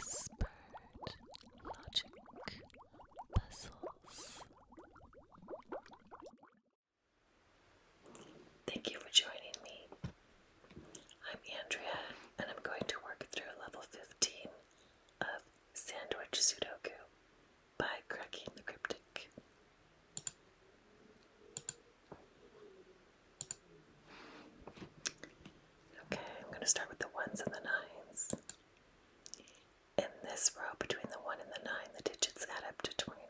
whispered logic puzzles. Thank you for joining me. I'm Andrea, and I'm going to work through level 15 of Sandwich Sudoku by Cracking the Cryptic. Okay, I'm going to start with the 1s and the 9s. In this row between the 1 and the 9, the digits add up to 29.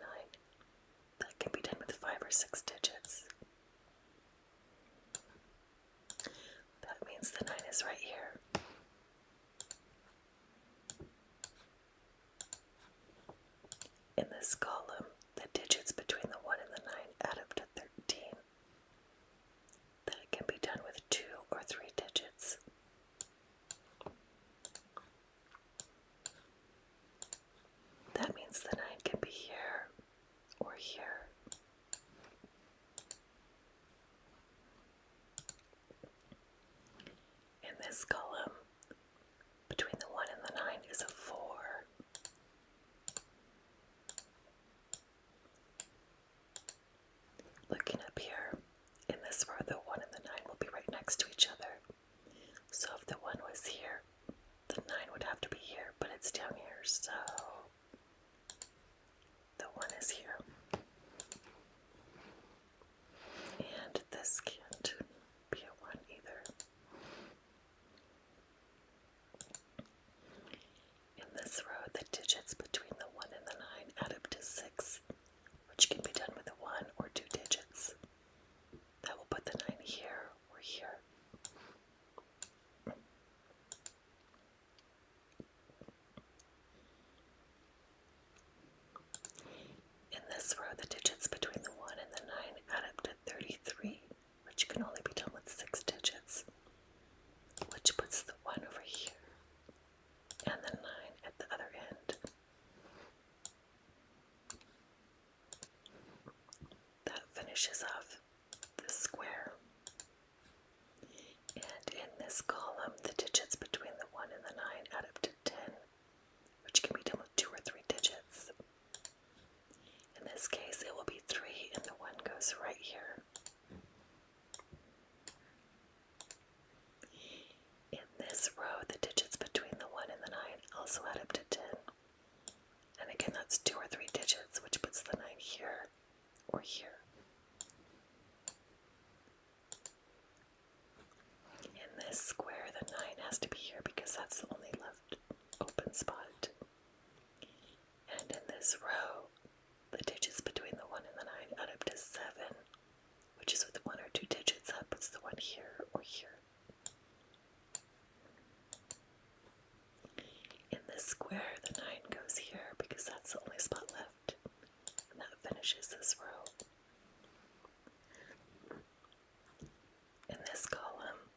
That can be done with 5 or 6 digits. That means the 9 is right here. In this column, the digits between the 1 and the 9 add up to 13. That can be done with 2 or 3 digits. That means the 9 can be here or here. In this column, between the 1 and the 9 is a 4. Looking up here, in this row, the 1 and the 9 will be right next to each other. So if the 1 was here, the 9 would have to be here, but it's down here, so the 1 is here. And this can't be a 1 either. In this row, the digits between the 1 and the 9 add up to 6, which can be done with 1 or 2 digits. That will put the 9 here or here. In this row, the digits between the 1 and the 9 add up to 33, which can only be done with 6 digits, which puts the 1 over here and the 9 at the other end. That finishes off the square. And in this column, the digits between the 1 and the 9 add up to 10, which can be done with 2 or 3 digits. In this case, it will be 3, and the 1 goes right here. In this row, the digits between the 1 and the 9 also add up to 10. And again, that's 2 or 3 digits, which puts the 9 here or here. In this square, the 9 has to be here because that's the only left open spot. And in this row, the digits between the 1 and the 9 add up to 7, which is with 1 or 2 digits. That puts the 1 here or here. In this square, the 9 goes here because that's the only spot left. And that finishes this row. In this column,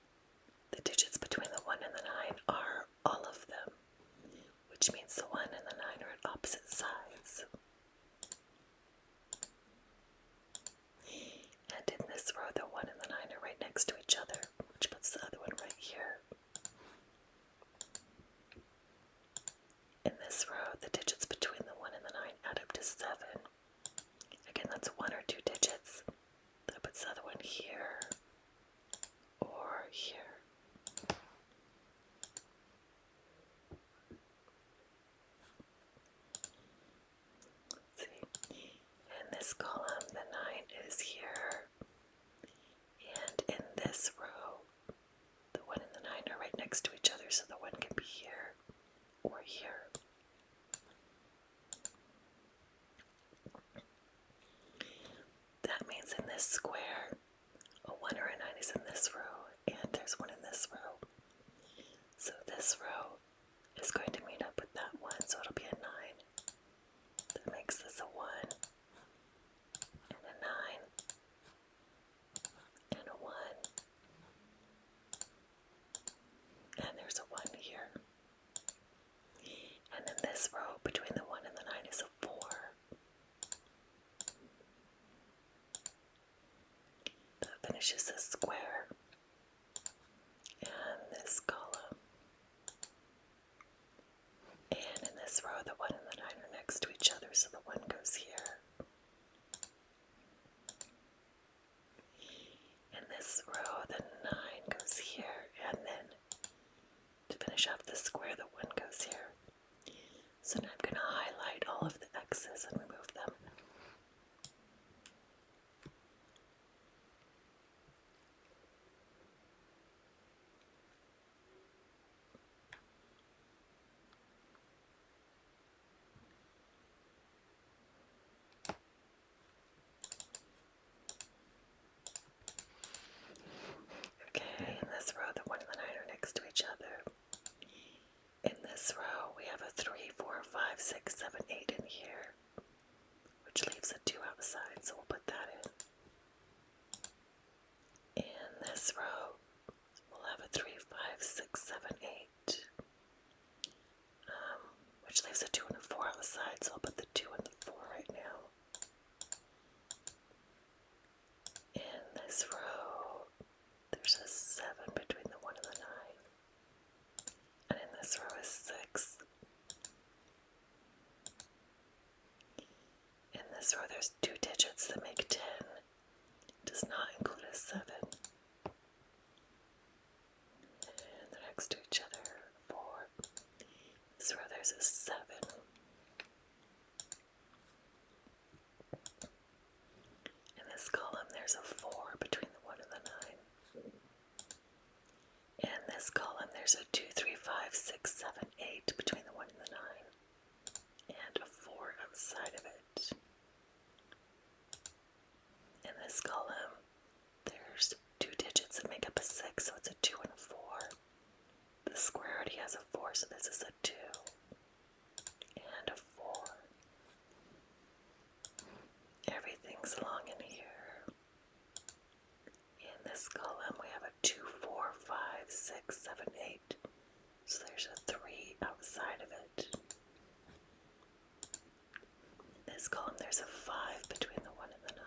the digits between the 1 and the 9 are all of them, which means the 1 and the 9 are at opposite sides. And in this row, the 1 and the 9 are right next to each other, which puts the other one right here. In this row, the digits between the 1 and the 9 add up to 7. Again, that's 1 or 2 digits. That puts the other one here or here. Let's see. In this column, the 9 is here. And in this row, the 1 and the 9 are right next to each other, so the 1 can be here or here. That means in this square, a 1 or a 9 is in this row, and there's 1 in this row. So this row is going to meet up with that 1, so it'll be a 9. That makes this a 1, and a 9, and a 1, and there's a 1 here. And in this row, between the 1 and the 9 is a 4. That finishes this square and this column. And in this finish off the square that one goes here. So now I'm going to highlight all of the X's and remove them. Okay, in this row, the 1 and the 9 are next to each other. In this row, we have a 3, 4, 5, 6, 7, 8 in here, which leaves a 2 outside, so we'll put that in. In this row, we'll have a 3, 5, 6, 7, 8, which leaves a 2 and a 4 outside, so I'll put the 2 and the 4 right now. In this row, there's a 7 between the 1 and the 9. And in this row is 6. In this row there's 2 digits that make 10. Does not include a 7. And they're next to each other, 4. This row there's a 7. In this column there's a 4 between the 1 and the 9. In this column there's a 2, 3, 5, 6, 7, 8 between the 1 and the 9. And a 4 outside of it. In this column there's 2 digits that make up a 6, so it's a 2 and a 4. The square already has a 4, so this is a 2 and a 4. Everything's along in here. In this column we have a 2, 4, 5, 6, 7, 8. So there's a 3 outside of it. In this column there's a 5 between the 1 and the 9.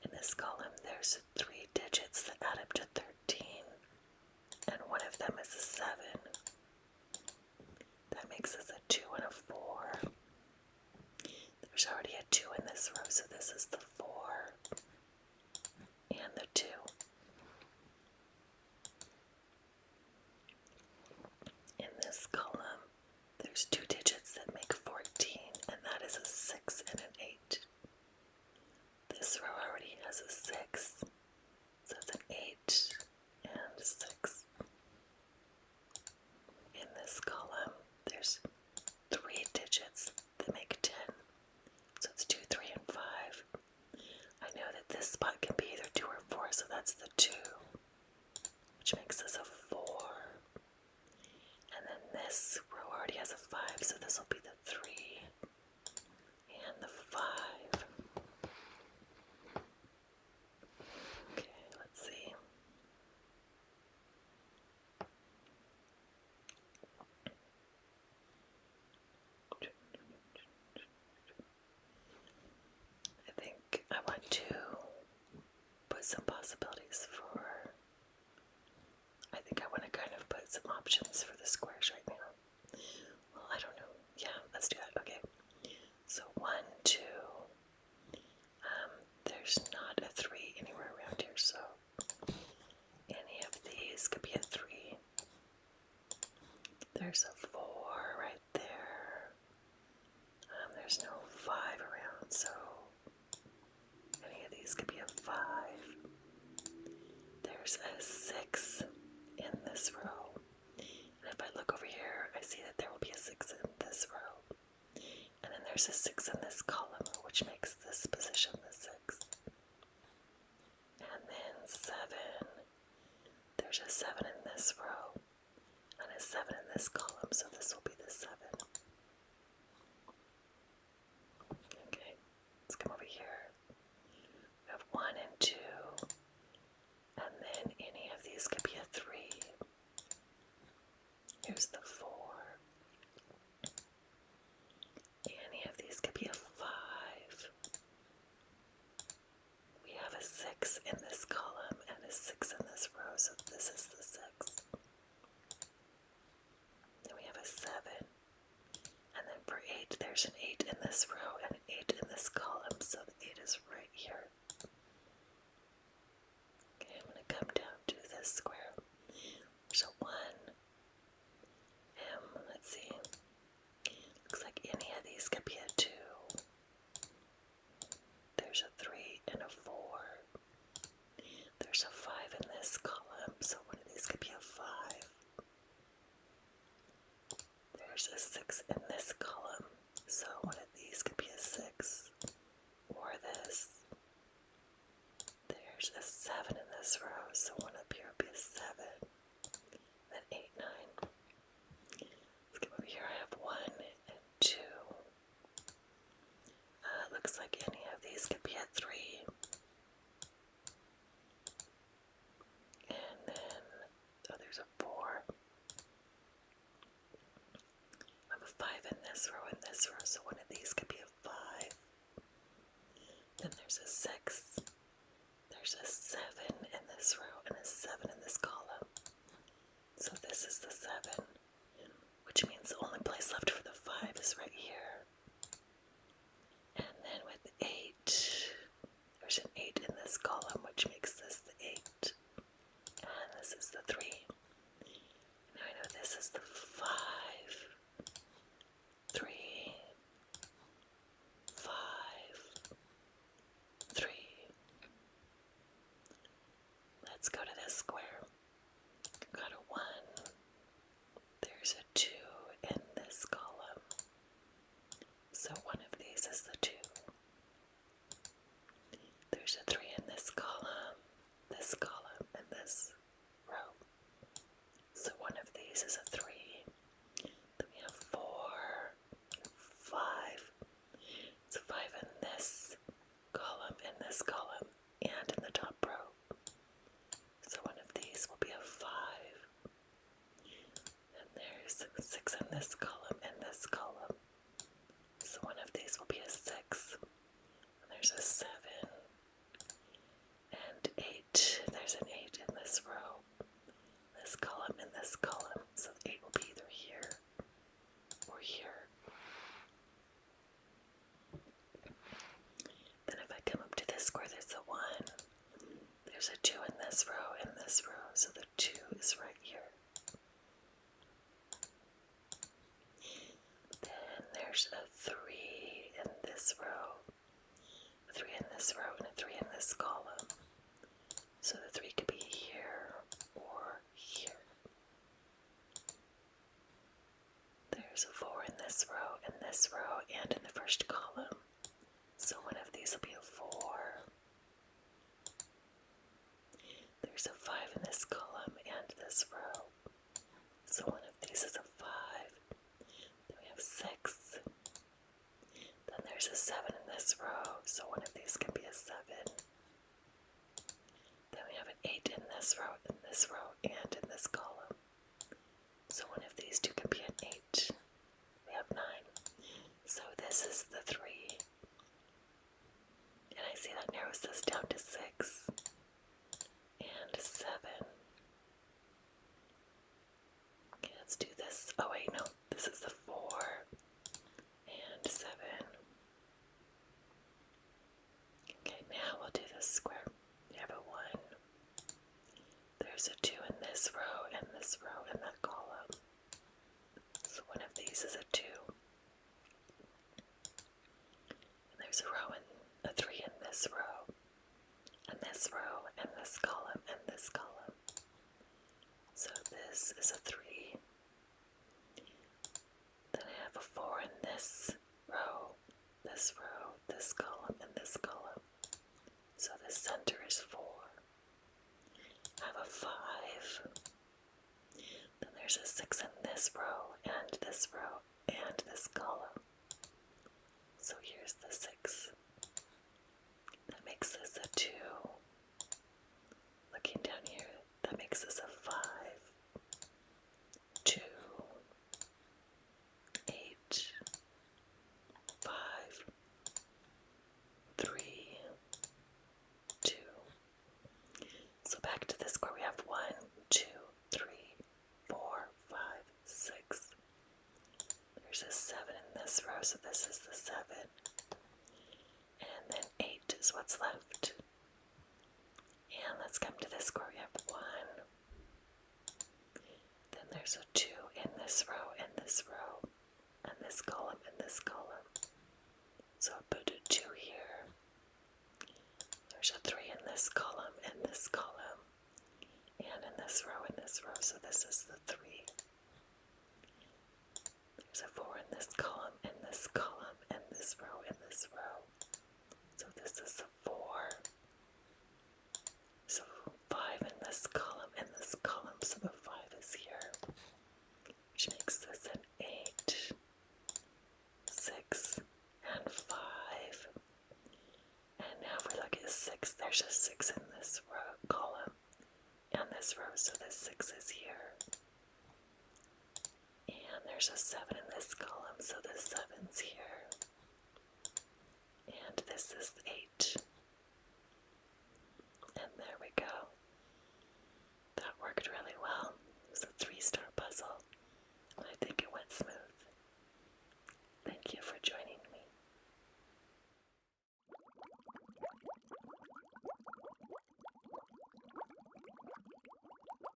In this column there's 3 digits that add up to 13. And one of them is a 7. That makes us a 2 and a 4. There's already a 2 in this row, so this is the 4 and the 2. In this column, there's 2 digits that make 14, and that is a 6 and an 8. This row already has a 6, so it's an 8 and a 6. In this column, there's 3 digits that make 10, so it's 2, 3, and 5. I know that this spot can be either 2 or 4, so that's the 2, which makes us a 4. And then this row already has a 5, so this will be the 3 and the 5. Okay, let's see. I think I want to put some possibilities for, I think I want to kind of put some options for the squares right now. Well, I don't know. Yeah, let's do that. Okay. So 1, 2. There's not a 3 anywhere around here, so any of these could be a 3. There's a 4 right there. There's no 5 around, so any of these could be a 5. There's a 6 in this row. And if I look over here, I see that there will be a 6 in this row. And then there's a 6 in this column, which makes this position the 6. And then 7. There's a 7 in this row. And a 7 in this column, so this will be the 7. Okay, let's come over here. We have 1 and 2. And then any of these could be a 3. Here's the 4. Any of these could be a 5. We have a 6 in this column and a 6 in this row, so this is the 6. Then we have a 7. And then for 8, there's an 8 in this row and an 8 in this column, so the 8 is right here. Okay, I'm going to come down to this square. this row, so one of these could be a 5. Then there's a 6. There's a 7 in this row and a 7 in this column. So this is the 7, which means the only place left for the 5 is right here. And then with 8, there's an 8 in this column, which makes this the 8. And this is the 3. Now I know this is the 5. 3, 5, 3. Let's go to this square. Got a 1. There's a 2 in this column. So one of these is the 2. There's a 3 in this column, and this row. So one of these is a 3. Then we have 4 and 5. It's a 5 in this column, and in the top row. So one of these will be a 5. And there's 6 in this column and this column. So one of these will be a 6. And there's a 7 and 8. There's an 8 in this row, this column, and this column. So 8 will be either here or here. Then if I come up to this square, there's a 1. There's a 2 in this row and this row. So the 2 is right here. Then there's a 3 in this row, a 3 in this row, and a 3 in this column. So the 3 could be here or here. There's a 4 in this row, and in the first column. So one of these will be a 4. There's a 5 in this column and this row. So one of these is a 5. Then we have 6. Then there's a 7 in this row. So one of these can be a 7. Then we have an 8 in this row, and in this column. So one of these two can be an 8. We have 9. So this is the 3. And I see that narrows this down to 6 and 7. Okay, let's do this. Oh wait, no, this is the 4 and 7. Okay, now we'll do this square. We have a 1. There's a 2 in this row, and in that column. So one of these is a 2. And there's a row and a 3 in this row, and this column, and this column. So this is a 3. Then I have a 4 in this row, this column, and this column. So the center is 4. I have a 5. Then there's a 6 in this row, and this column. So here's the 6. That makes this a 2. Looking down here, that makes this a 5. 2, 8, 5, 3, 2. So back to this square, we have 1, 2, 3, 4, 5, 6. There's a 7 in this row, so this is the 7. And then 8 is what's left. And let's come to this square, we have 1. Then there's a 2 in this row, and this column, and this column. So I'll put a 2 here. There's a 3 in this column, and in this row, so this is the 3. There's a 4 in this column, and this row, so this is the 4. So 5 in this column, so the 5 is here, which makes this an 8, 6, and 5. And now if we look at 6, there's a 6 in this row, column, and this row, so this 6 is here. And there's there's a 7 in this column, so the 7's here.